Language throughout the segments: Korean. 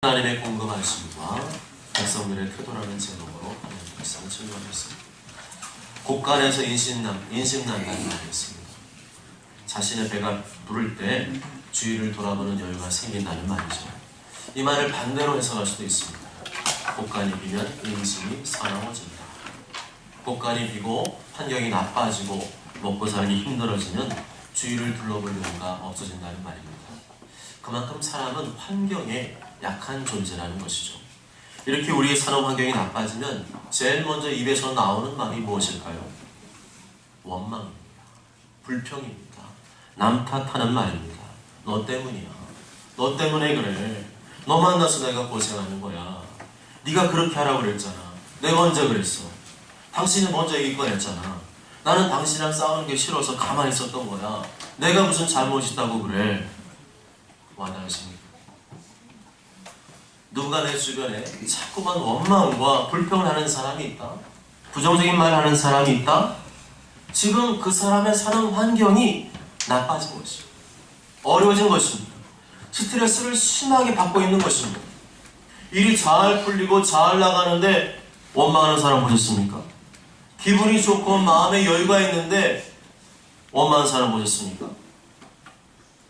하나님의 공급하심과 백성들의 태도라는 제목으로 하나님 말씀을 증거하겠습니다. 곳간에서 인심난다는 말이 있습니다. 자신의 배가 부를 때 주위를 돌아보는 여유가 생긴다는 말이죠. 이 말을 반대로 해석할 수도 있습니다. 곳간이 비면 인심이 사나워진다. 곳간이 비고 환경이 나빠지고 먹고 살기 힘들어지면 주위를 둘러볼 여유가 없어진다는 말입니다. 그만큼 사람은 환경에 약한 존재라는 것이죠. 이렇게 우리의 사는 환경이 나빠지면 제일 먼저 입에서 나오는 말이 무엇일까요? 원망입니다. 불평입니다. 남 탓하는 말입니다. 너 때문이야. 너 때문에 그래. 너 만나서 내가 고생하는 거야. 네가 그렇게 하라고 그랬잖아. 내가 언제 그랬어? 당신이 먼저 얘기 꺼냈잖아. 나는 당신이랑 싸우는 게 싫어서 가만히 있었던 거야. 내가 무슨 잘못 있다고 그래. 와닿으십니까? 누가 내 주변에 자꾸만 원망과 불평을 하는 사람이 있다? 부정적인 말을 하는 사람이 있다? 지금 그 사람의 사는 환경이 나빠진 것입니다. 어려워진 것입니다. 스트레스를 심하게 받고 있는 것입니다. 일이 잘 풀리고 잘 나가는데 원망하는 사람 보셨습니까? 기분이 좋고 마음에 여유가 있는데 원망하는 사람 보셨습니까?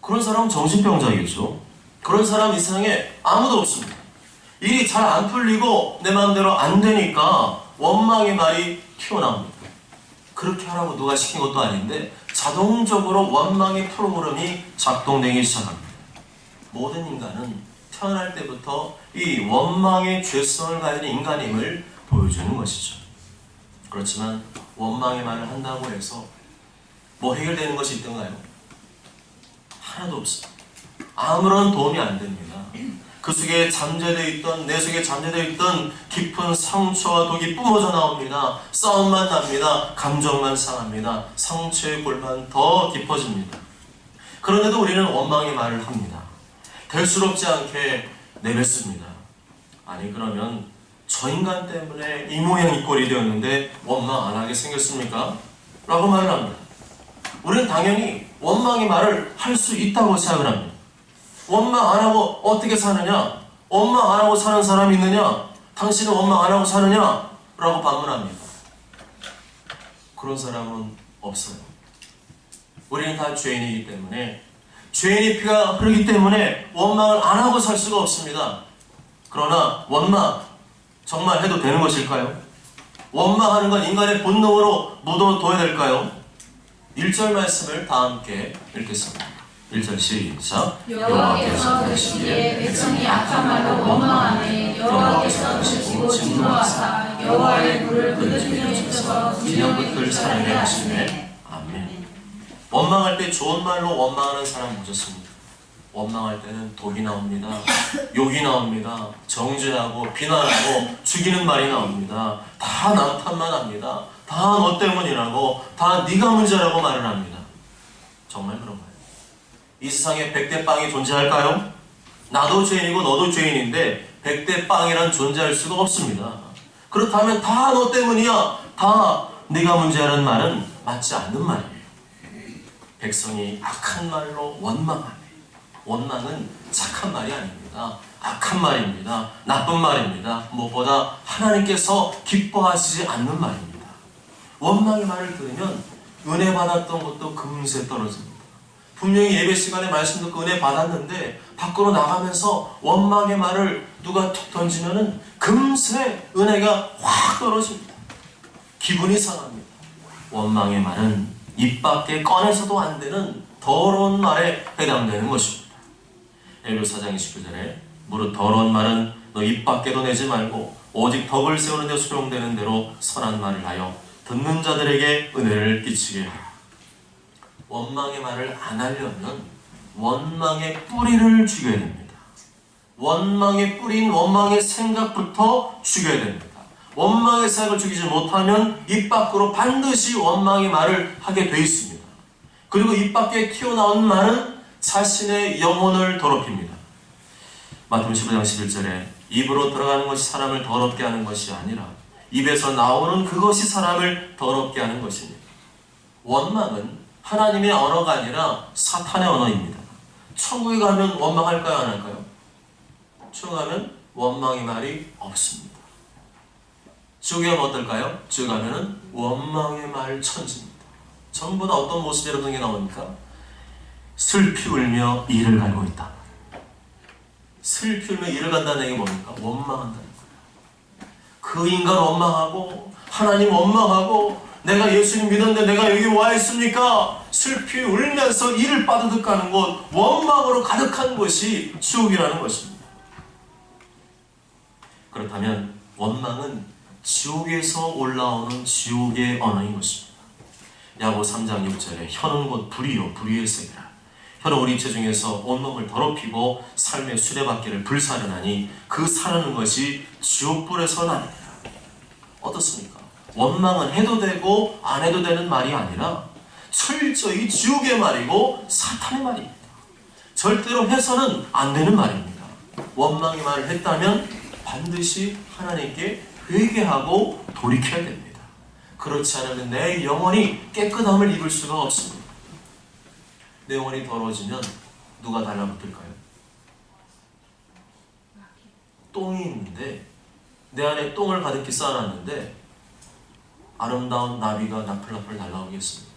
그런 사람은 정신병자이겠죠. 그런 사람 이상에 아무도 없습니다. 일이 잘 안 풀리고 내 마음대로 안 되니까 원망의 말이 튀어나옵니다. 그렇게 하라고 누가 시킨 것도 아닌데 자동적으로 원망의 프로그램이 작동되기 시작합니다. 모든 인간은 태어날 때부터 이 원망의 죄성을 가진 인간임을 보여주는 것이죠. 그렇지만 원망의 말을 한다고 해서 뭐 해결되는 것이 있던가요? 하나도 없습니다. 아무런 도움이 안 됩니다. 그 속에 잠재되어 있던, 내 속에 잠재되어 있던 깊은 상처와 독이 뿜어져 나옵니다. 싸움만 납니다. 감정만 상합니다. 상처의 골만 더 깊어집니다. 그런데도 우리는 원망의 말을 합니다. 될수롭지 않게 내뱉습니다. 아니 그러면 저 인간 때문에 이 모양 이 꼴이 되었는데 원망 안 하게 생겼습니까? 라고 말을 합니다. 우리는 당연히 원망의 말을 할 수 있다고 생각을 합니다. 원망 안 하고 어떻게 사느냐? 원망 안 하고 사는 사람이 있느냐? 당신은 원망 안 하고 사느냐? 라고 반문합니다. 그런 사람은 없어요. 우리는 다 죄인이기 때문에 죄인의 피가 흐르기 때문에 원망을 안 하고 살 수가 없습니다. 그러나 원망 정말 해도 되는 것일까요? 원망하는 건 인간의 본능으로 묻어둬야 될까요? 1절 말씀을 다 함께 읽겠습니다. 1절 시작. 여호와께서 그러시기에 백성이 악한 말로 원망하매 여호와께서 드시고 진노하사 여호와의 불을 그들 중에 쫓아서 진영끝을 사르게 하시네. 아멘. 원망할 때 좋은 말로 원망하는 사람 보셨습니까? 원망할 때는 독이 나옵니다. 욕이 나옵니다. 정죄하고 비난하고 죽이는 말이 나옵니다. 다 남 탓만 합니다. 다 너 때문이라고, 다 네가 문제라고 말을 합니다. 정말 그런가요? 이 세상에 100대 빵이 존재할까요? 나도 죄인이고 너도 죄인인데 100대 빵이란 존재할 수가 없습니다. 그렇다면 다 너 때문이야, 다 네가 문제라는 말은 맞지 않는 말이에요. 백성이 악한 말로 원망하네. 원망은 착한 말이 아닙니다. 악한 말입니다. 나쁜 말입니다. 무엇보다 하나님께서 기뻐하시지 않는 말입니다. 원망의 말을 들으면 은혜 받았던 것도 금세 떨어집니다. 분명히 예배 시간에 말씀 듣고 은혜 받았는데 밖으로 나가면서 원망의 말을 누가 툭 던지면은 금세 은혜가 확 떨어집니다. 기분이 상합니다. 원망의 말은 입 밖에 꺼내서도 안 되는 더러운 말에 해당되는 것입니다. 에베소 4장 29절에 무릇 더러운 말은 너 입 밖에도 내지 말고 오직 덕을 세우는 데 수용되는 대로 선한 말을 하여 듣는 자들에게 은혜를 끼치게 하라. 원망의 말을 안 하려면 원망의 뿌리를 죽여야 됩니다. 원망의 뿌리인 원망의 생각부터 죽여야 됩니다. 원망의 생각을 죽이지 못하면 입 밖으로 반드시 원망의 말을 하게 돼 있습니다. 그리고 입 밖에 튀어나온 말은 자신의 영혼을 더럽힙니다. 마태복음 15장 11절에 입으로 들어가는 것이 사람을 더럽게 하는 것이 아니라 입에서 나오는 그것이 사람을 더럽게 하는 것입니다. 원망은 하나님의 언어가 아니라 사탄의 언어입니다. 천국에 가면 원망할까요? 안 할까요? 추억하면 원망의 말이 없습니다. 지옥에 가면 어떨까요? 지옥에 가면은 원망의 말 천지입니다. 전부 다 어떤 모습이 여러분에게 나오니까 슬피 울며 이를 갈고 있다. 슬피 울며 이를 간다는 얘기 뭡니까? 원망한다는 거예요. 그 인간 원망하고 하나님 원망하고 내가 예수님 믿었는데 내가 여기 와 있습니까? 슬피 울면서 이를 빠드득 가는 곳, 원망으로 가득한 곳이 지옥이라는 것입니다. 그렇다면 원망은 지옥에서 올라오는 지옥의 언어인 것입니다. 야고 3장 6절에 혀는 곧 불이요 불의의 쇠라. 혀는 우리 체중에서 온몸을 더럽히고 삶의 수레바퀴를 불사르나니 그 사르는 것이 지옥불에서 나느니라. 어떻습니까? 원망은 해도 되고 안 해도 되는 말이 아니라 철저히 지옥의 말이고 사탄의 말입니다. 절대로 해서는 안 되는 말입니다. 원망의 말을 했다면 반드시 하나님께 회개하고 돌이켜야 됩니다. 그렇지 않으면 내 영혼이 깨끗함을 입을 수가 없습니다. 내 영혼이 더러워지면 누가 달라붙을까요? 똥이 있는데 내 안에 똥을 가득히 쌓아놨는데 아름다운 나비가 나풀나풀 날아오겠습니까?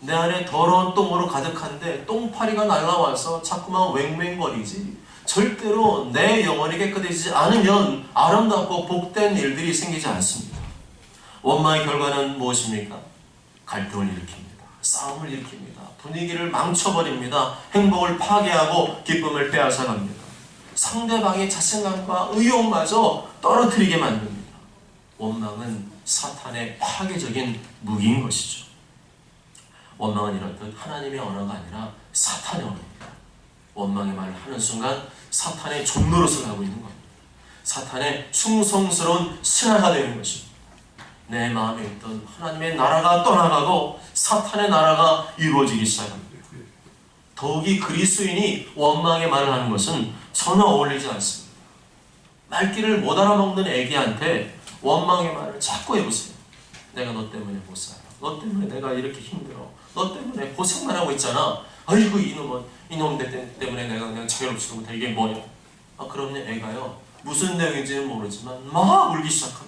내 안에 더러운 똥으로 가득한데 똥파리가 날아와서 자꾸만 웽웽거리지 절대로 내 영혼이 깨끗해지지 않으면 아름답고 복된 일들이 생기지 않습니다. 원망의 결과는 무엇입니까? 갈등을 일으킵니다. 싸움을 일으킵니다. 분위기를 망쳐버립니다. 행복을 파괴하고 기쁨을 빼앗아갑니다. 상대방의 자신감과 의욕마저 떨어뜨리게 만듭니다. 원망은 사탄의 파괴적인 무기인 것이죠. 원망은 이렇듯 하나님의 언어가 아니라 사탄의 언어입니다. 원망의 말을 하는 순간 사탄의 종로로서 가고 있는 겁니다. 사탄의 충성스러운 신하가 되는 것입니다. 내 마음에 있던 하나님의 나라가 떠나가고 사탄의 나라가 이루어지기 시작합니다. 더욱이 그리스도인이 원망의 말을 하는 것은 전혀 어울리지 않습니다. 말귀를 못 알아먹는 애기한테 원망의 말을 자꾸 해보세요. 내가 너 때문에 못 살아. 너 때문에 내가 이렇게 힘들어. 너 때문에 고생만 하고 있잖아. 아이고 이놈 때문에 내가 그냥 자유롭지도 못해. 이게 뭐냐? 그럼요 애가요. 무슨 내용인지는 모르지만 막 울기 시작합니다.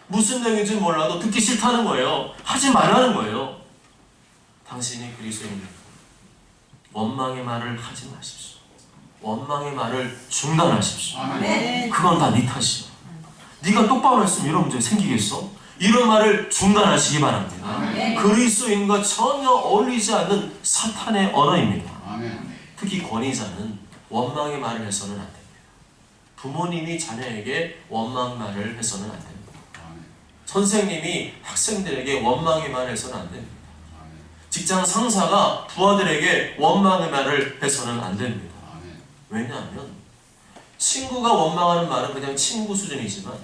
무슨 내용인지는 몰라도 듣기 싫다는 거예요. 하지 말라는 거예요. 당신이 그리스도인입니다. 원망의 말을 하지 마십시오. 원망의 말을 중단하십시오. 아멘. 그건 다 네 탓이야. 네가 똑바로 했으면 이런 문제 생기겠어? 이런 말을 중단하시기 바랍니다. 아멘. 그리스도인과 전혀 어울리지 않는 사탄의 언어입니다. 아멘. 특히 권위자는 원망의 말을 해서는 안 됩니다. 부모님이 자녀에게 원망 말을 해서는 안 됩니다. 아멘. 선생님이 학생들에게 원망의 말을 해서는 안 됩니다. 아멘. 직장 상사가 부하들에게 원망의 말을 해서는 안 됩니다. 아멘. 왜냐하면 친구가 원망하는 말은 그냥 친구 수준이지만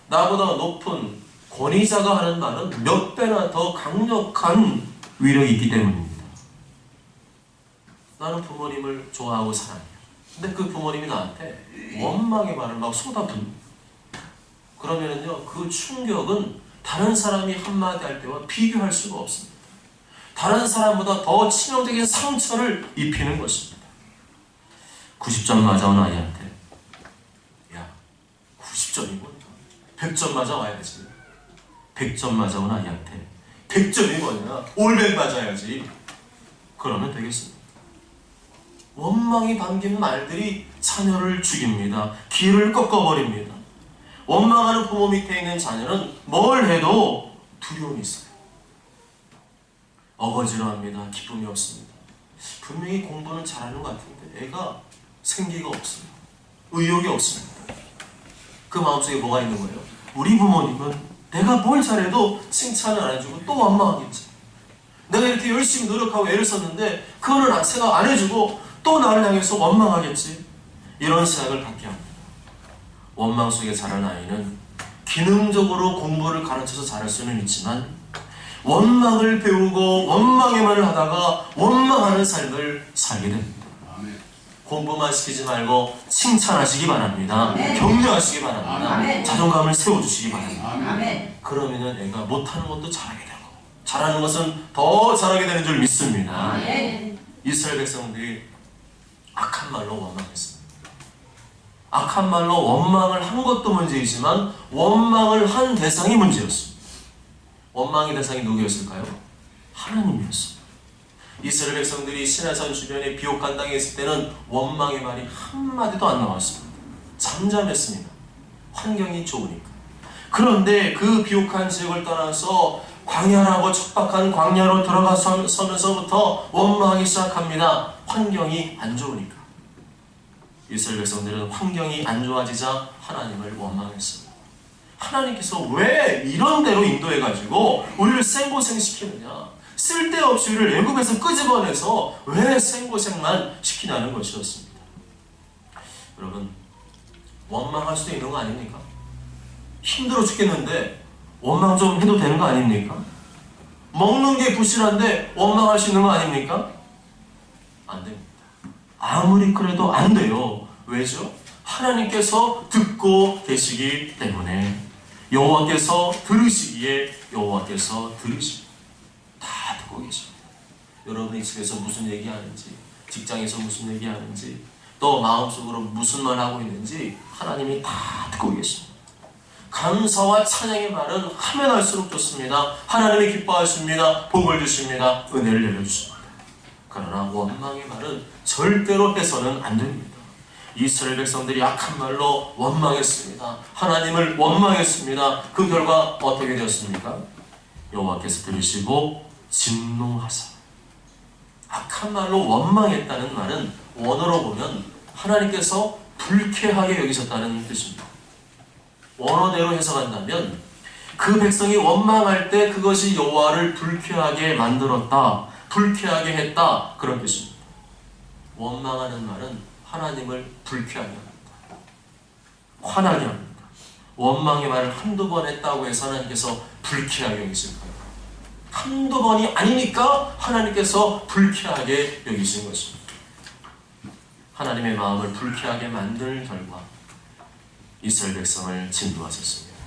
나보다 높은 권위자가 하는 말은 몇 배나 더 강력한 위력이 있기 때문입니다. 나는 부모님을 좋아하고 사랑해요. 근데 그 부모님이 나한테 원망의 말을 막 쏟아붓는 그러면은요 그 충격은 다른 사람이 한마디 할 때와 비교할 수가 없습니다. 다른 사람보다 더 치명적인 상처를 입히는 것입니다. 90점 맞아온 아이한테 야 90점이고 100점 맞아와야지. 100점 맞아온 아이한테 100점이 뭐냐? 올백 맞아야지. 그러면 되겠습니다. 원망이 담긴 말들이 자녀를 죽입니다. 길을 꺾어버립니다. 원망하는 부모 밑에 있는 자녀는 뭘 해도 두려움이 있어요. 어거지러합니다. 기쁨이 없습니다. 분명히 공부는 잘하는 것 같은데 애가 생기가 없습니다. 의욕이 없습니다. 그 마음속에 뭐가 있는 거예요? 우리 부모님은 내가 뭘 잘해도 칭찬을 안 해주고 또 원망하겠지. 내가 이렇게 열심히 노력하고 애를 썼는데 그거는 생각 안 해주고 또 나를 향해서 원망하겠지. 이런 생각을 갖게 합니다. 원망 속에 자란 아이는 기능적으로 공부를 가르쳐서 잘할 수는 있지만 원망을 배우고 원망의 말을 하다가 원망하는 삶을 살게 됩니다. 아멘. 공부만 시키지 말고 칭찬하시기 바랍니다. 아멘. 격려하시기 바랍니다. 아멘. 자존감을 세워주시기 바랍니다. 아멘. 아멘. 그러면은 애가 못하는 것도 잘하게 되고 잘하는 것은 더 잘하게 되는 줄 믿습니다. 아멘. 이스라엘 백성들이 악한 말로 원망했습니다. 악한 말로 원망을 한 것도 문제이지만 원망을 한 대상이 문제였습니다. 원망의 대상이 누구였을까요? 하나님이었습니다. 이스라엘 백성들이 시내산 주변에 비옥한 땅에 있을 때는 원망의 말이 한마디도 안 나왔습니다. 잠잠했습니다. 환경이 좋으니까. 그런데 그 비옥한 지역을 떠나서 광야라고 척박한 광야로 들어가서면서부터 원망하기 시작합니다. 환경이 안 좋으니까. 이스라엘 백성들은 환경이 안 좋아지자 하나님을 원망했습니다. 하나님께서 왜 이런 대로 인도해가지고 우리를 생고생시키느냐, 쓸데없이 우리를 애굽에서 끄집어내서 왜 생고생만 시키냐는 것이었습니다. 여러분, 원망할 수도 있는 거 아닙니까? 힘들어 죽겠는데 원망 좀 해도 되는 거 아닙니까? 먹는 게 부실한데 원망할 수 있는 거 아닙니까? 안 됩니다. 아무리 그래도 안 돼요. 왜죠? 하나님께서 듣고 계시기 때문에. 여호와께서 들으시기에 여호와께서 들으십니다. 다 듣고 계십니다. 여러분이 집에서 무슨 얘기하는지, 직장에서 무슨 얘기하는지, 또 마음속으로 무슨 말 하고 있는지 하나님이 다 듣고 계십니다. 감사와 찬양의 말은 하면 할수록 좋습니다. 하나님이 기뻐하십니다. 복을 주십니다. 은혜를 내려주십니다. 그러나 원망의 말은 절대로 해서는 안 됩니다. 이스라엘 백성들이 악한 말로 원망했습니다. 하나님을 원망했습니다. 그 결과 어떻게 되었습니까? 여호와께서 들으시고 진노하사. 악한 말로 원망했다는 말은 원어로 보면 하나님께서 불쾌하게 여기셨다는 뜻입니다. 원어대로 해석한다면 그 백성이 원망할 때 그것이 여호와를 불쾌하게 만들었다, 불쾌하게 했다, 그런 뜻입니다. 원망하는 말은 하나님을 불쾌하게 합니다. 화나게 합니다. 원망의 말을 한두 번 했다고 해서 하나님께서 불쾌하게 여기실까요? 한두 번이 아니니까 하나님께서 불쾌하게 여기신 것입니다. 하나님의 마음을 불쾌하게 만들 결과 이스라엘 백성을 진노하셨습니다.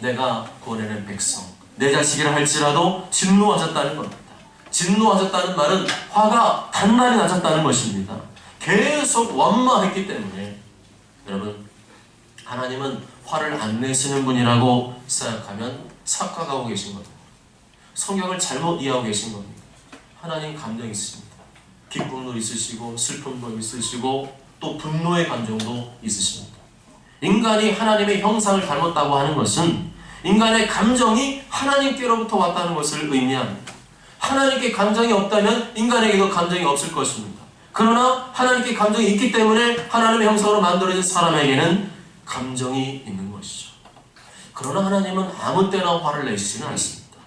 내가 구원해낸 백성, 내 자식이라 할지라도 진노하셨다는 겁니다. 진노하셨다는 말은 화가 단단히 나셨다는 것입니다. 계속 원망했기 때문에. 여러분, 하나님은 화를 안 내시는 분이라고 생각하면 착각하고 계신 겁니다. 성경을 잘못 이해하고 계신 겁니다. 하나님 감정이 있으십니다. 기쁨도 있으시고 슬픔도 있으시고 또 분노의 감정도 있으십니다. 인간이 하나님의 형상을 닮았다고 하는 것은 인간의 감정이 하나님께로부터 왔다는 것을 의미합니다. 하나님께 감정이 없다면 인간에게도 감정이 없을 것입니다. 그러나 하나님께 감정이 있기 때문에 하나님의 형상으로 만들어진 사람에게는 감정이 있는 것이죠. 그러나 하나님은 아무 때나 화를 내시지는 않습니다.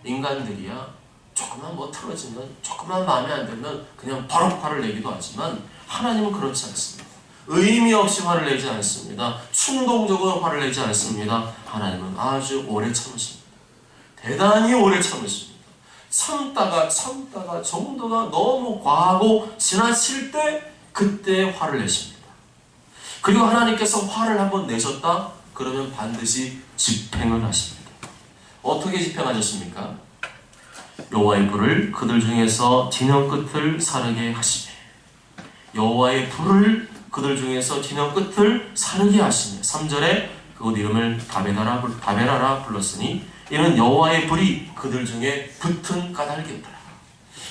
인간들이야 조금만 뭐 틀어지면, 조금만 마음에 안 들면 그냥 바로 화를 내기도 하지만 하나님은 그렇지 않습니다. 의미 없이 화를 내지 않습니다. 충동적으로 화를 내지 않습니다. 하나님은 아주 오래 참으십니다. 대단히 오래 참으십니다. 참다가 정도가 너무 과하고 지나칠 때 그때 화를 내십니다. 그리고 하나님께서 화를 한번 내셨다? 그러면 반드시 집행을 하십니다. 어떻게 집행하셨습니까? 여호와의 불을 그들 중에서 진영 끝을 사르게 하시며, 여호와의 불을 그들 중에서 진영 끝을 사르게 하시며, 3절에 그곳 이름을 다베라라 불렀으니 이는 여호와의 불이 그들 중에 붙은 까닭이었더라.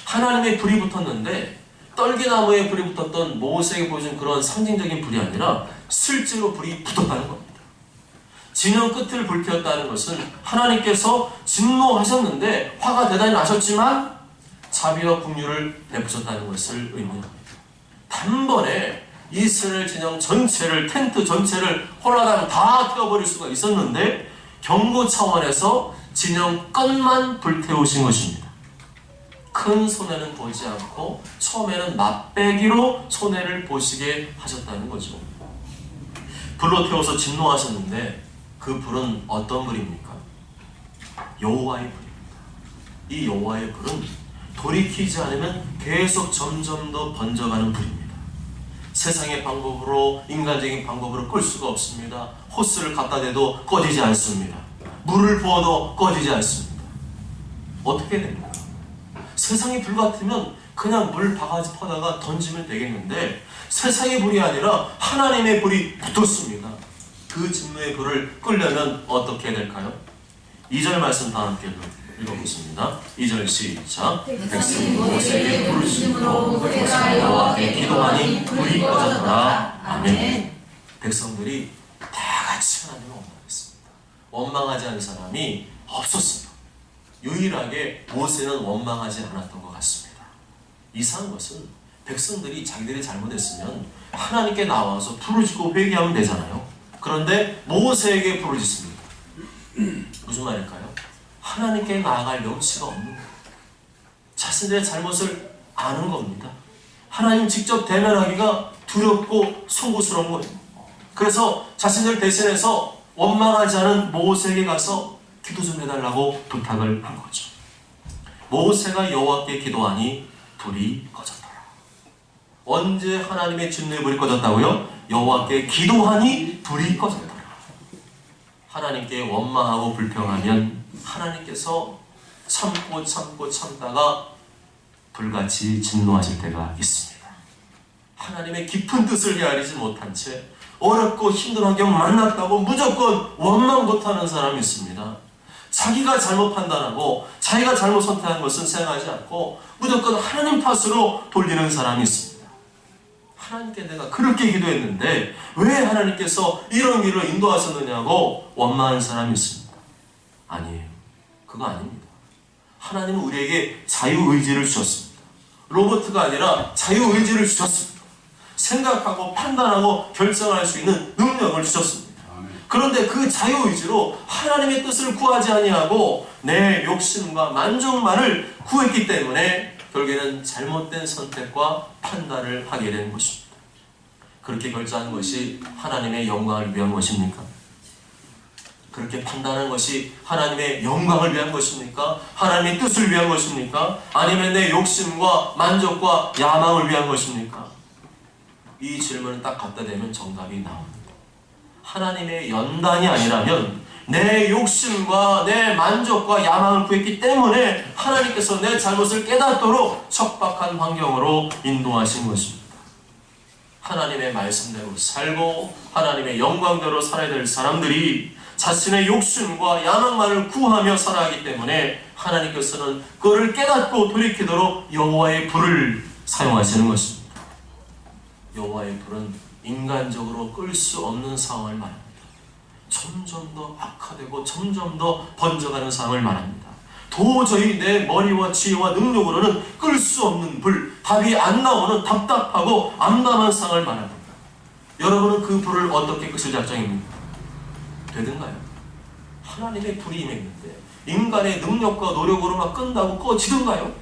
하나님의 불이 붙었는데 떨기나무에 불이 붙었던 모세에게 보여준 그런 상징적인 불이 아니라 실제로 불이 붙었다는 겁니다. 진영 끝을 불피웠다는 것은 하나님께서 진노하셨는데 화가 대단히 나셨지만 자비와 긍휼을 베푸셨다는 것을 의미합니다. 단번에 이스라엘 진영 전체를, 텐트 전체를 홀라당 다 태워버릴 수가 있었는데 경고 차원에서 진영 끝만 불태우신 것입니다. 큰 손해는 보지 않고 처음에는 맛배기로 손해를 보시게 하셨다는 거죠. 불로 태워서 진노하셨는데 그 불은 어떤 불입니까? 여호와의 불입니다. 이 여호와의 불은 돌이키지 않으면 계속 점점 더 번져가는 불입니다. 세상의 방법으로, 인간적인 방법으로 끌 수가 없습니다. 호스를 갖다 대도 꺼지지 않습니다. 물을 부어도 꺼지지 않습니다. 어떻게 됩니까? 세상이 불 같으면 그냥 물 바가지 퍼다가 던지면 되겠는데 세상의 불이 아니라 하나님의 불이 붙었습니다. 그 진노의 불을 끄려면 어떻게 해야 될까요? 2절 말씀 다 함께 읽어보겠습니다. 2절 시작. 백성이 모세에게 부르심으로 모세가 여호와께 기도하니 불이 꺼졌더라. 아멘. 백성들이 다 같이 하나님을 원망했습니다. 원망하지 않은 사람이 없었습니다. 유일하게 모세는 원망하지 않았던 것 같습니다. 이상한 것은 백성들이 자기들이 잘못했으면 하나님께 나와서 부르짖고 회개하면 되잖아요. 그런데 모세에게 부르짖습니다. 무슨 말일까요? 하나님께 나아갈 염치가 없는 거예요. 자신들의 잘못을 아는 겁니다. 하나님 직접 대면하기가 두렵고 송구스러운 거예요. 그래서 자신들 대신해서 원망하지 않은 모세에게 가서 기도 좀 해달라고 부탁을 한 거죠. 모세가 여호와께 기도하니 불이 꺼졌더라. 언제 하나님의 진노의 불이 꺼졌다고요? 여호와께 기도하니 불이 꺼졌더라. 하나님께 원망하고 불평하면 하나님께서 참다가 불같이 진노하실 때가 있습니다. 하나님의 깊은 뜻을 헤아리지 못한 채 어렵고 힘든 환경 만났다고 무조건 원망부터 사람이 있습니다. 자기가 잘못 판단하고 자기가 잘못 선택한 것은 생각하지 않고 무조건 하나님 탓으로 돌리는 사람이 있습니다. 하나님께 내가 그렇게 기도했는데 왜 하나님께서 이런 길로 인도하셨느냐고 원망하는 사람이 있습니다. 아니에요. 그거 아닙니다. 하나님은 우리에게 자유의지를 주셨습니다. 로봇가 아니라 자유의지를 주셨습니다. 생각하고 판단하고 결정할 수 있는 능력을 주셨습니다. 그런데 그 자유의지로 하나님의 뜻을 구하지 아니하고 내 욕심과 만족만을 구했기 때문에 결국에는 잘못된 선택과 판단을 하게 된 것입니다. 그렇게 결정하는 것이 하나님의 영광을 위한 것입니까? 그렇게 판단하는 것이 하나님의 영광을 위한 것입니까? 하나님의 뜻을 위한 것입니까? 아니면 내 욕심과 만족과 야망을 위한 것입니까? 이 질문을 딱 갖다 대면 정답이 나옵니다. 하나님의 연단이 아니라면 내 욕심과 내 만족과 야망을 구했기 때문에 하나님께서 내 잘못을 깨닫도록 척박한 환경으로 인도하신 것입니다. 하나님의 말씀대로 살고 하나님의 영광대로 살아야 될 사람들이 자신의 욕심과 야망만을 구하며 살아가기 때문에 하나님께서는 그를 깨닫고 돌이키도록 여호와의 불을 사용하시는 것입니다. 여호와의 불은 인간적으로 끌 수 없는 상황을 말합니다. 점점 더 악화되고 점점 더 번져가는 상황을 말합니다. 도저히 내 머리와 지혜와 능력으로는 끌 수 없는 불, 답이 안 나오는 답답하고 암담한 상황을 말합니다. 여러분은 그 불을 어떻게 끄실 작정입니까? 되든가요? 하나님의 불이 임했는데 인간의 능력과 노력으로만 끈다고 꺼지든가요?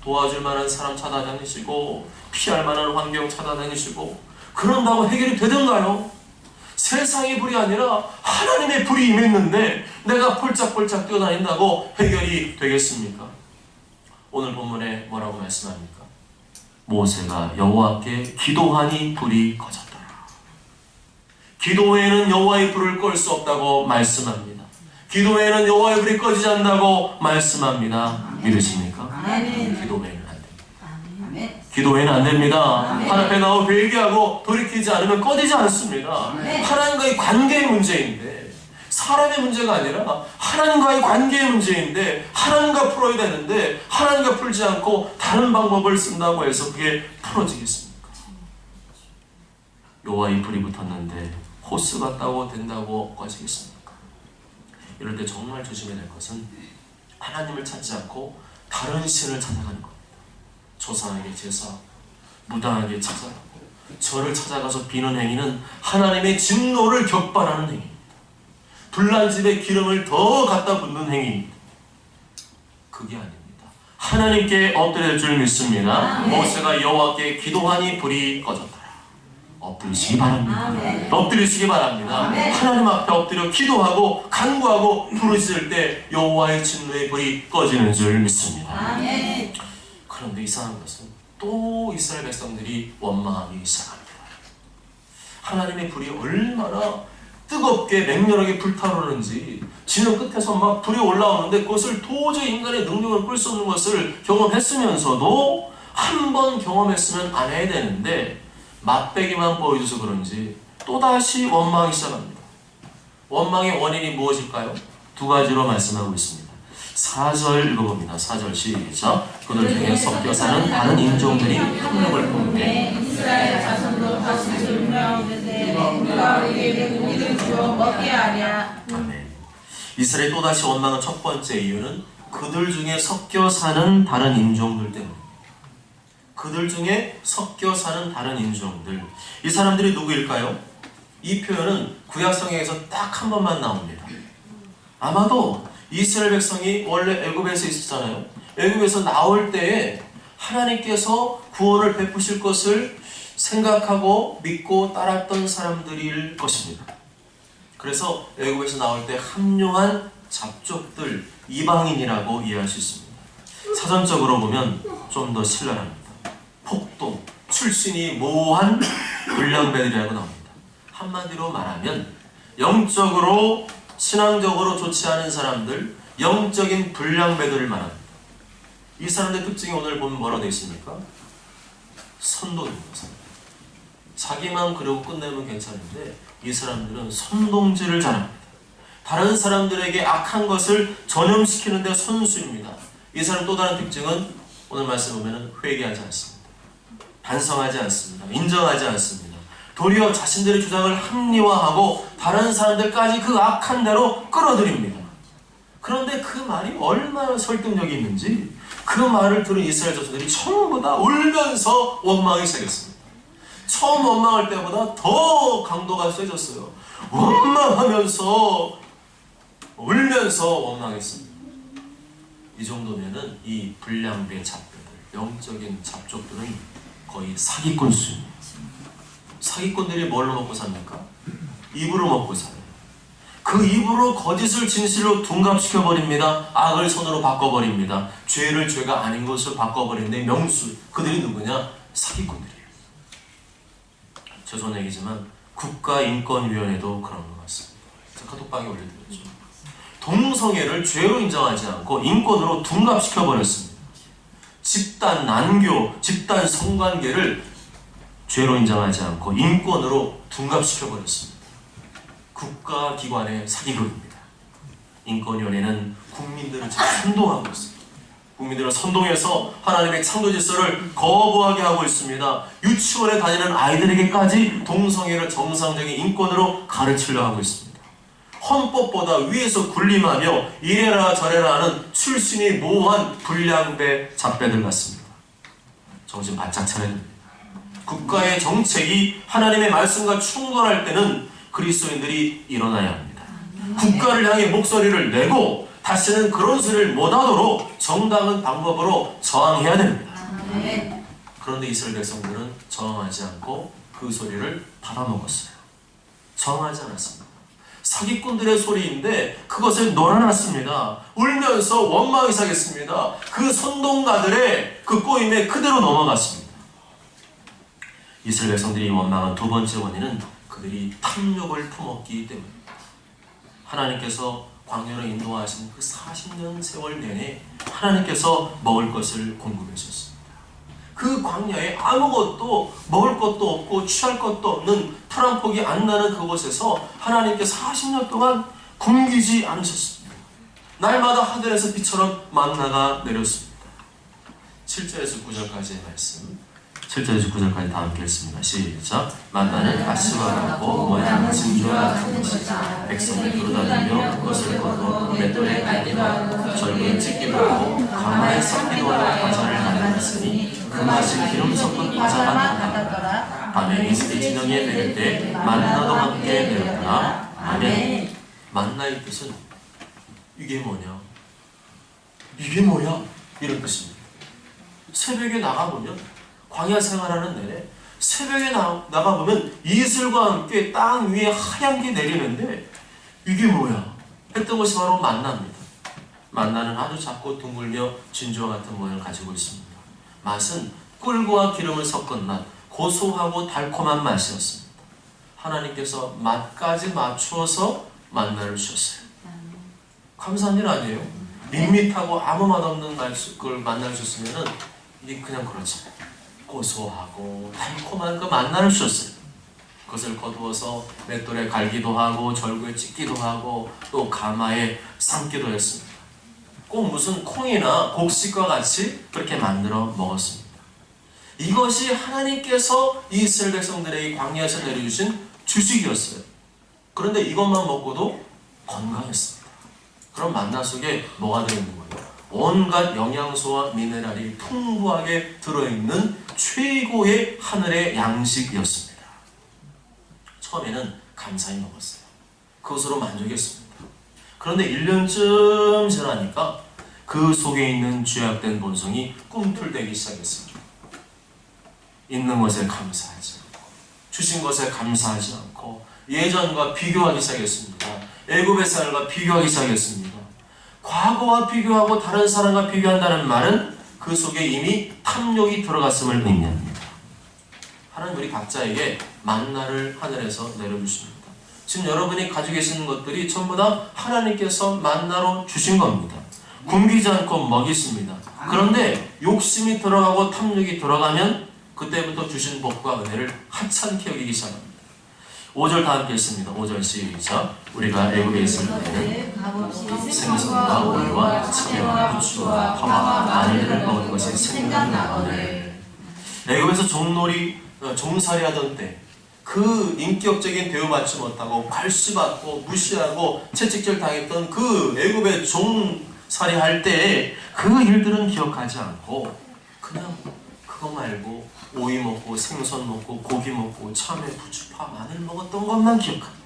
도와줄 만한 사람 찾아다니시고 피할 만한 환경 찾아다니시고 그런다고 해결이 되든가요? 세상의 불이 아니라 하나님의 불이 임했는데 내가 폴짝폴짝 뛰어다닌다고 해결이 되겠습니까? 오늘 본문에 뭐라고 말씀합니까? 모세가 여호와께 기도하니 불이 꺼졌더라. 기도 외에는 여호와의 불을 끌 수 없다고 말씀합니다. 기도 외에는 여호와의 불이 꺼지지 않는다고 말씀합니다. 믿으십니까? 기도 외에는 안 됩니다. 기도 외에는 안 됩니다. 하나님 앞에 나오고 회개하고 돌이키지 않으면 꺼지지 않습니다. 하나님과의 관계의 문제인데 사람의 문제가 아니라 하나님과의 관계의 문제인데 하나님과 풀어야 되는데 하나님과 풀지 않고 다른 방법을 쓴다고 해서 그게 풀어지겠습니까? 여호와의 불이 붙었는데 호스 같다고 된다고 꺼지겠습니까? 이럴 때 정말 조심해야 될 것은 하나님을 찾지 않고 다른 신을 찾아가는 겁니다. 조상에게 제사하고 무당에게 찾아가고 절을 찾아가서 비는 행위는 하나님의 진노를 격발하는 행위입니다. 불난 집에 기름을 더 갖다 붓는 행위입니다. 그게 아닙니다. 하나님께 엎드릴 줄 믿습니다. 모세가 여호와께 기도하니 불이 꺼졌더라. 엎드리시기 바랍니다. 엎드리시기 바랍니다. 하나님 앞에 엎드려 기도하고 간구하고 부르짖을 때 여호와의 진노의 불이 꺼지는 줄 믿습니다. 그런데 이상한 것은 또 이스라엘 백성들이 원망하기 시작합니다. 하나님의 불이 얼마나 뜨겁게 맹렬하게 불타오르는지 지는 끝에서 막 불이 올라오는데 그것을 도저히 인간의 능력을 끌 수 없는 것을 경험했으면서도 한 번 경험했으면 안 해야 되는데 맛배기만 보여줘서 그런지 또다시 원망이 시작합니다. 원망의 원인이 무엇일까요? 두 가지로 말씀하고 있습니다. 4절 읽어봅니다. 4절 시작. 그들 중에 섞여 사는 다른 인종들이 합력을 품되 이스라엘 자손도 다시 증명하되 누가 우리에게 고기를 주어 먹게 하랴. 아멘. 이스라엘이 또다시 원망한 첫 번째 이유는 그들 중에 섞여 사는 다른 인종들 때문입니다. 그들 중에 섞여 사는 다른 인종들. 이 사람들이 누구일까요? 이 표현은 구약성경에서 딱 한 번만 나옵니다. 아마도 이스라엘 백성이 원래 애굽에서 있었잖아요. 애굽에서 나올 때에 하나님께서 구원을 베푸실 것을 생각하고 믿고 따랐던 사람들일 것입니다. 그래서 애굽에서 나올 때 합류한 잡족들, 이방인이라고 이해할 수 있습니다. 사전적으로 보면 좀 더 신랄합니다. 폭동, 출신이 모호한 불량배들이라고 나옵니다. 한마디로 말하면 영적으로 신앙적으로 좋지 않은 사람들, 영적인 불량배들을 말합니다. 이 사람들의 특징이 오늘 보면 뭐라고 되어 있습니까? 선동입니다. 자기만 그러고 끝내면 괜찮은데 이 사람들은 선동질을 잘합니다. 다른 사람들에게 악한 것을 전염시키는 데 선수입니다. 이 사람 또 다른 특징은 오늘 말씀 보면 회개하지 않습니다. 반성하지 않습니다. 인정하지 않습니다. 도리어 자신들의 주장을 합리화하고 다른 사람들까지 그 악한 대로 끌어들입니다. 그런데 그 말이 얼마나 설득력이 있는지 그 말을 들은 이스라엘 자손들이 전부 다 울면서 원망이 시작했습니다. 처음 원망할 때보다 더 강도가 세졌어요. 원망하면서 울면서 원망했습니다. 이 정도면은 이 불량배 잡배들, 영적인 잡족들은 거의 사기꾼 수입니다. 사기꾼들이 뭘로 먹고 삽니까? 입으로 먹고 살아요. 그 입으로 거짓을 진실로 둔갑시켜버립니다. 악을 선으로 바꿔버립니다. 죄를 죄가 아닌 것으로 바꿔버리는데 명수, 그들이 누구냐? 사기꾼들이에요. 죄송한 얘기지만 국가인권위원회도 그런 것 같습니다. 제가 카톡방에 올려드렸죠. 동성애를 죄로 인정하지 않고 인권으로 둔갑시켜버렸습니다. 집단 난교, 집단 성관계를 죄로 인정하지 않고 인권으로 둔갑시켜버렸습니다. 국가기관의 사기극입니다. 인권위원회는 국민들을 지금 선동하고 있습니다. 국민들을 선동해서 하나님의 창조 질서를 거부하게 하고 있습니다. 유치원에 다니는 아이들에게까지 동성애를 정상적인 인권으로 가르치려 하고 있습니다. 헌법보다 위에서 군림하며 이래라 저래라 하는 출신이 모호한 불량배 잡배들 같습니다. 정신 바짝 차려야 됩니다. 국가의 정책이 하나님의 말씀과 충돌할 때는 그리스도인들이 일어나야 합니다. 국가를 향해 목소리를 내고 다시는 그런 소리를 못하도록 정당한 방법으로 저항해야 됩니다. 그런데 이스라엘 백성들은 저항하지 않고 그 소리를 받아먹었어요. 저항하지 않았습니다. 사기꾼들의 소리인데 그것을 놀아놨습니다. 울면서 원망이 사겠습니다. 그 선동가들의 그 꼬임에 그대로 넘어갔습니다. 이스라엘 백성들이 원망한 두 번째 원인은 그들이 탐욕을 품었기 때문입니다. 하나님께서 광야로 인도하신 그 40년 세월 내내 하나님께서 먹을 것을 공급해 주셨습니다. 그 광야에 아무것도 먹을 것도 없고 취할 것도 없는 풀 한 폭이 안 나는 그곳에서 하나님께 40년 동안 굶기지 않으셨습니다. 날마다 하늘에서 비처럼 만나가 내렸습니다. 7절에서 9절까지의 말씀, 7절에서 9절까지 다 함께 읽습니다. 시작. 만나는 가시와 같고 모양은 진주와 같은 것이다. 백성을 두루다니며 그것을 거두어 맷돌에 갈기도 하고 절구에 찢기도 하고 가마에 섞기도 하고 과자를 만들었으니 그 맛이 기름 섞은 과자만 같았더라. 밤에 이스라엘 진영에 내릴 때 만나도 함께 내렸더라. 아멘. 만나의 뜻은 이게 뭐냐? 이게 뭐야? 이런 뜻입니다. 새벽에 나가보면 광야 생활하는 내내 새벽에 나가보면 이슬과 함께 땅 위에 하얀 게 내리는데 이게 뭐야? 했던 것이 바로 만나입니다. 만나는 아주 작고 둥글며 진주와 같은 모양을 가지고 있습니다. 맛은 꿀과 기름을 섞은 맛, 고소하고 달콤한 맛이었습니다. 하나님께서 맛까지 맞추어서 만나를 주셨어요. 감사한 일 아니에요? 밋밋하고 아무 맛 없는 걸 만나를 줬으면 이게 그냥 그렇지. 고소하고 달콤한 그 만나를 주셨어요. 그것을 거두어서 맷돌에 갈기도 하고 절구에 찢기도 하고 또 가마에 삶기도 했습니다. 꼭 무슨 콩이나 곡식과 같이 그렇게 만들어 먹었습니다. 이것이 하나님께서 이스라엘 백성들에게 광야에서 내려주신 주식이었어요. 그런데 이것만 먹고도 건강했습니다. 그럼 만나 속에 뭐가 들어있는 거예요? 온갖 영양소와 미네랄이 풍부하게 들어있는 최고의 하늘의 양식이었습니다. 처음에는 감사히 먹었어요. 그것으로 만족했습니다. 그런데 1년쯤 지나니까 그 속에 있는 죄악된 본성이 꿈틀대기 시작했습니다. 있는 것에 감사하지 않고 주신 것에 감사하지 않고 예전과 비교하기 시작했습니다. 애굽의 생활과 비교하기 시작했습니다. 과거와 비교하고 다른 사람과 비교한다는 말은 그 속에 이미 탐욕이 들어갔음을 의미합니다. 하나님 우리 각자에게 만나를 하늘에서 내려주십니다. 지금 여러분이 가지고 계시는 것들이 전부 다 하나님께서 만나로 주신 겁니다. 굶기지 않고 먹이십니다. 그런데 욕심이 들어가고 탐욕이 들어가면 그때부터 주신 복과 은혜를 하찮게 여기기 시작합니다. 5절 다 함께 읽습니다. 5절 시작. 우리가 애굽에 있을 때는 생선과 오이와 참외와 부추와 파와 마늘을 먹은 것이 생각나거늘. 애굽에서 종살이 하던 때 그 인격적인 대우받지 못하고 괄시받고 무시하고 채찍질 당했던 그 애굽의 종살이 할 때 그 일들은 기억하지 않고 그냥 그거 말고 오이 먹고 생선 먹고 고기 먹고 참외, 부추, 파, 마늘 먹었던 것만 기억합니다.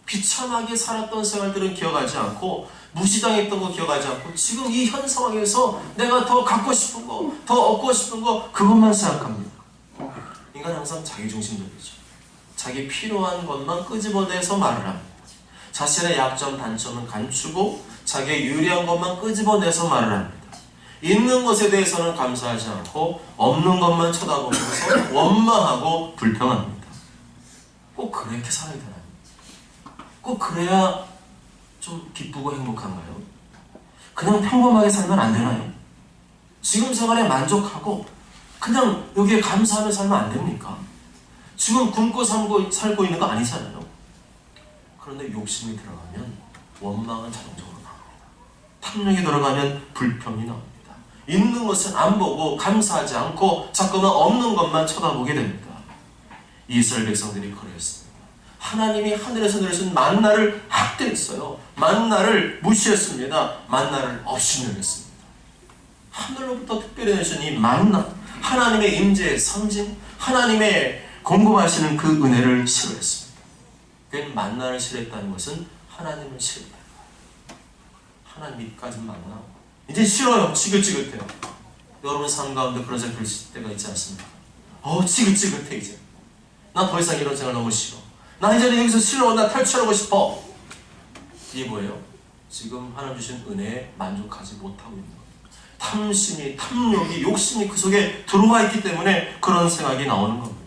비참하게 살았던 생활들은 기억하지 않고 무시당했던 거 기억하지 않고 지금 이 현 상황에서 내가 더 갖고 싶은 거, 더 얻고 싶은 거 그것만 생각합니다. 인간은 항상 자기중심적이죠. 자기 필요한 것만 끄집어내서 말을 합니다. 자신의 약점, 단점은 감추고 자기의 유리한 것만 끄집어내서 말을 합니다. 있는 것에 대해서는 감사하지 않고 없는 것만 쳐다보면서 원망하고 불평합니다. 꼭 그렇게 살아야 되나요? 꼭 그래야 좀 기쁘고 행복한가요? 그냥 평범하게 살면 안 되나요? 지금 생활에 만족하고 그냥 여기에 감사하며 살면 안 됩니까? 지금 굶고 살고 있는 거 아니잖아요. 그런데 욕심이 들어가면 원망은 자동적으로 나옵니다. 탐욕이 들어가면 불평이 나옵니다. 있는 것은 안 보고 감사하지 않고 자꾸만 없는 것만 쳐다보게 됩니다. 이스라엘 백성들이 그랬습니다. 하나님이 하늘에서 내려준 만나를 학대했어요. 만나를 무시했습니다. 만나를 없이 내렸습니다. 하늘로부터 특별히 내신 이 만나, 하나님의 임재의 상징, 하나님의 공급하시는 그 은혜를 싫어했습니다. 그는 만나를 싫어했다는 것은 하나님을 싫어했다. 하나님 밑까지는 만나 이제 싫어요. 지긋지긋해요. 여러분 삶 가운데 그런 생각 드실 때가 있지 않습니까? 지긋지긋해 이제. 나 더 이상 이런 생활 너무 싫어. 나 이제 여기서 싫어. 나 탈출하고 싶어. 이게 뭐예요? 지금 하나님 주신 은혜에 만족하지 못하고 있는 거예요. 탐심이, 탐욕이, 욕심이 그 속에 들어와 있기 때문에 그런 생각이 나오는 겁니다.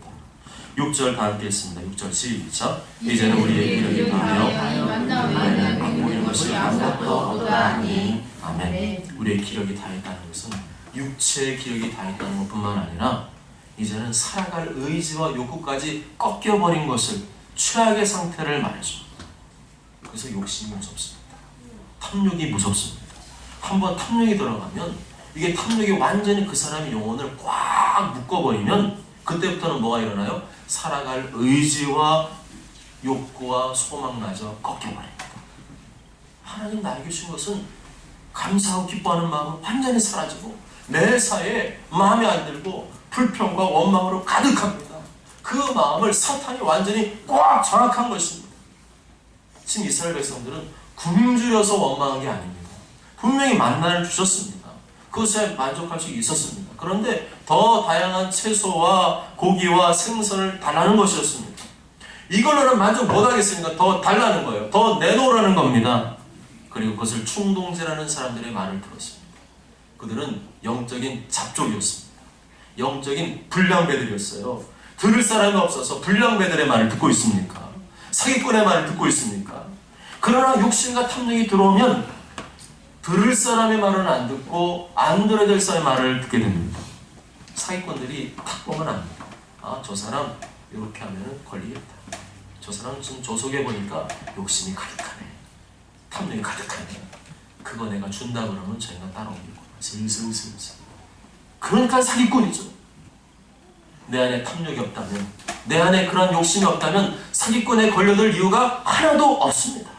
6절 다 함께 했습니다. 6절 시작. 이제는 우리의 기력이 다하여 우리는 맛보이는 것이 아무것도 없다니. 아멘. 우리의 기력이 다했다는 것은 육체의 기력이 다했다는 것뿐만 아니라 이제는 살아갈 의지와 욕구까지 꺾여버린 것을 최악의 상태를 말해줍니다. 그래서 욕심이 무섭습니다. 탐욕이 무섭습니다. 한번 탐욕이 들어가면 이게 탐욕이 완전히 그 사람의 영혼을 꽉 묶어버리면 그때부터는 뭐가 일어나요? 살아갈 의지와 욕구와 소망마저 꺾여버립니다. 하나님 나에게 주신 것은 감사하고 기뻐하는 마음은 완전히 사라지고 매사에 마음에 안 들고 불평과 원망으로 가득합니다. 그 마음을 사탄이 완전히 꽉 장악한 것입니다. 지금 이스라엘 백성들은 굶주려서 원망한 게 아닙니다. 분명히 만나를 주셨습니다. 그것에 만족할 수 있었습니다. 그런데 더 다양한 채소와 고기와 생선을 달라는 것이었습니다. 이걸로는 만족 못하겠으니까 더 달라는 거예요. 더 내놓으라는 겁니다. 그리고 그것을 충동질하는 사람들의 말을 들었습니다. 그들은 영적인 잡족이었습니다. 영적인 불량배들이었어요. 들을 사람이 없어서 불량배들의 말을 듣고 있습니까? 사기꾼의 말을 듣고 있습니까? 그러나 욕심과 탐욕이 들어오면 들을 사람의 말은 안 듣고 안 들어야 될 사람의 말을 듣게 됩니다. 사기꾼들이 딱 보면 압니다. 아, 저 사람 이렇게 하면 걸리겠다. 저 사람 지금 조속해 보니까 욕심이 가득하네. 탐욕이 가득하네. 그거 내가 준다 그러면 저희가 따라오겠구나. 슬슬슬슬. 그러니까 사기꾼이죠. 내 안에 탐욕이 없다면, 내 안에 그런 욕심이 없다면 사기꾼에 걸려들 이유가 하나도 없습니다.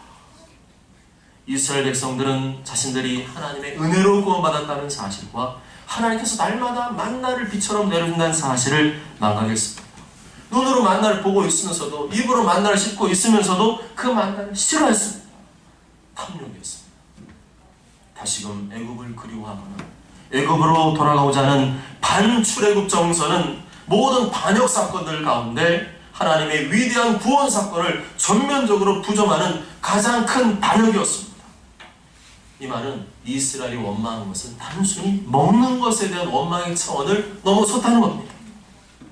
이스라엘 백성들은 자신들이 하나님의 은혜로 구원받았다는 사실과 하나님께서 날마다 만나를 비처럼 내려준다는 사실을 망각했습니다. 눈으로 만나를 보고 있으면서도, 입으로 만나를 씹고 있으면서도 그 만나를 싫어했습니다. 탐욕이었습니다. 다시금 애굽을 그리워하거나 애굽으로 돌아가고자 하는 반출애굽 정서는 모든 반역 사건들 가운데 하나님의 위대한 구원 사건을 전면적으로 부정하는 가장 큰 반역이었습니다. 이 말은 이스라엘이 원망한 것은 단순히 먹는 것에 대한 원망의 차원을 넘어섰다는 겁니다.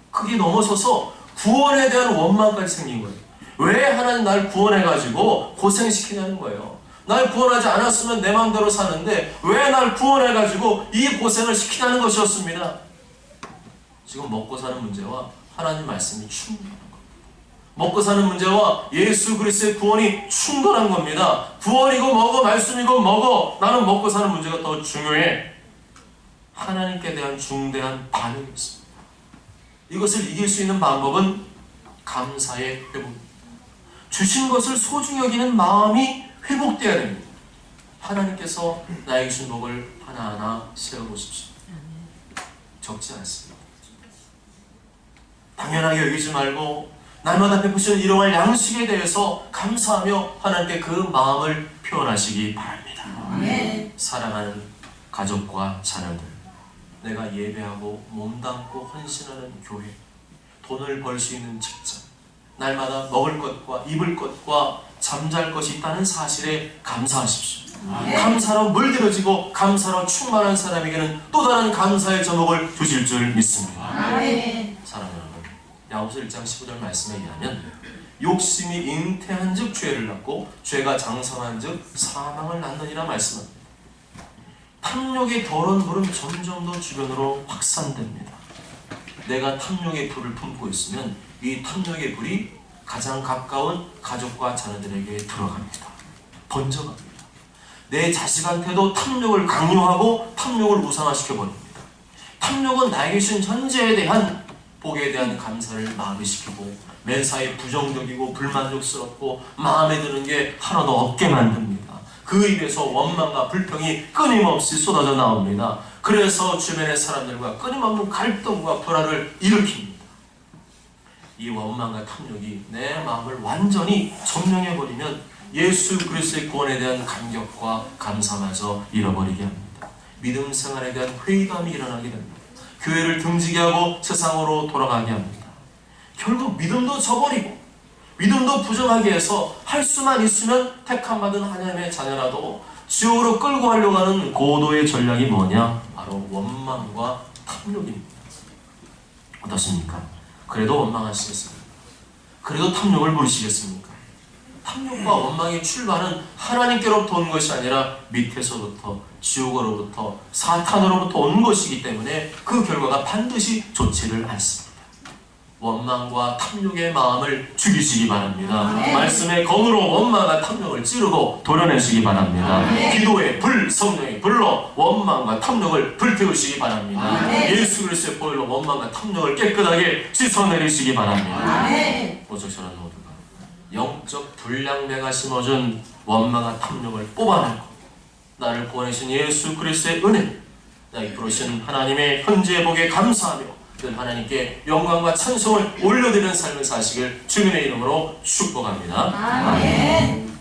그게 넘어서서 구원에 대한 원망까지 생긴 거예요. 왜 하나님 날 구원해가지고 고생시키냐는 거예요. 날 구원하지 않았으면 내 마음대로 사는데 왜 날 구원해가지고 이 고생을 시키냐는 것이었습니다. 지금 먹고 사는 문제와 하나님 말씀이 충돌한 겁니다. 먹고 사는 문제와 예수 그리스도의 구원이 충돌한 겁니다. 구원이고 먹어, 말씀이고 먹어. 나는 먹고 사는 문제가 더 중요해. 하나님께 대한 중대한 반응이었습니다. 이것을 이길 수 있는 방법은 감사의 회복입니다. 주신 것을 소중히 여기는 마음이 회복되어야 됩니다. 하나님께서 나에게 주신 복을 하나하나 세어보십시오. 적지 않습니다. 당연하게 여기지 말고 날마다 베푸시는 일용할 양식에 대해서 감사하며 하나님께 그 마음을 표현하시기 바랍니다. 사랑하는 가족과 자녀들, 내가 예배하고 몸담고 헌신하는 교회, 돈을 벌 수 있는 직장, 날마다 먹을 것과 입을 것과 잠잘 것이 있다는 사실에 감사하십시오. 감사로 물들어지고 감사로 충만한 사람에게는 또 다른 감사의 제목을 주실 줄 믿습니다. 사랑하는 여러분, 야고보서 1장 15절 말씀에 의하면 욕심이 잉태한 즉 죄를 낳고 죄가 장성한 즉 사망을 낳느니라 말씀합니다. 탐욕의 더러운 불은 점점 더 주변으로 확산됩니다. 내가 탐욕의 불을 품고 있으면 이 탐욕의 불이 가장 가까운 가족과 자녀들에게 들어갑니다. 번져갑니다. 내 자식한테도 탐욕을 강요하고 탐욕을 우상화시켜버립니다. 탐욕은 나에게 주신 현재에 대한 복에 대한 감사를 마비시키고 매사에 부정적이고 불만족스럽고 마음에 드는 게 하나도 없게 만듭니다. 그 입에서 원망과 불평이 끊임없이 쏟아져 나옵니다. 그래서 주변의 사람들과 끊임없는 갈등과 불화를 일으킵니다. 이 원망과 탐욕이 내 마음을 완전히 점령해버리면 예수 그리스도의 구원에 대한 감격과 감사마저 잃어버리게 합니다. 믿음 생활에 대한 회의감이 일어나게 됩니다. 교회를 등지게 하고 세상으로 돌아가게 합니다. 결국 믿음도 저버리고 믿음도 부정하게 해서 할 수만 있으면 택함받은 하나님의 자녀라도 지옥으로 끌고 가려고 하는 고도의 전략이 뭐냐? 바로 원망과 탐욕입니다. 어떻습니까? 그래도 원망하시겠습니까? 그래도 탐욕을 부리시겠습니까? 탐욕과 원망의 출발은 하나님께로부터 온 것이 아니라 밑에서부터 지옥으로부터 사탄으로부터 온 것이기 때문에 그 결과가 반드시 좋지를 않습니다. 원망과 탐욕의 마음을 죽이시기 바랍니다. 말씀의 검으로 원망과 탐욕을 찌르고 도려내시기 바랍니다. 기도의 불, 성령의 불로 원망과 탐욕을 불태우시기 바랍니다. 예수 그리스도의 보혈로 원망과 탐욕을 깨끗하게 씻어내리시기 바랍니다. 오죽저런 모두가 영적 불량배가 심어준 원망과 탐욕을 뽑아내고 나를 구원하신 예수 그리스도의 은혜, 나에게 부르신 하나님의 현재의 복에 감사하며 늘 하나님께 영광과 찬송을 올려드리는 삶을 사시길 주님의 이름으로 축복합니다. 아멘.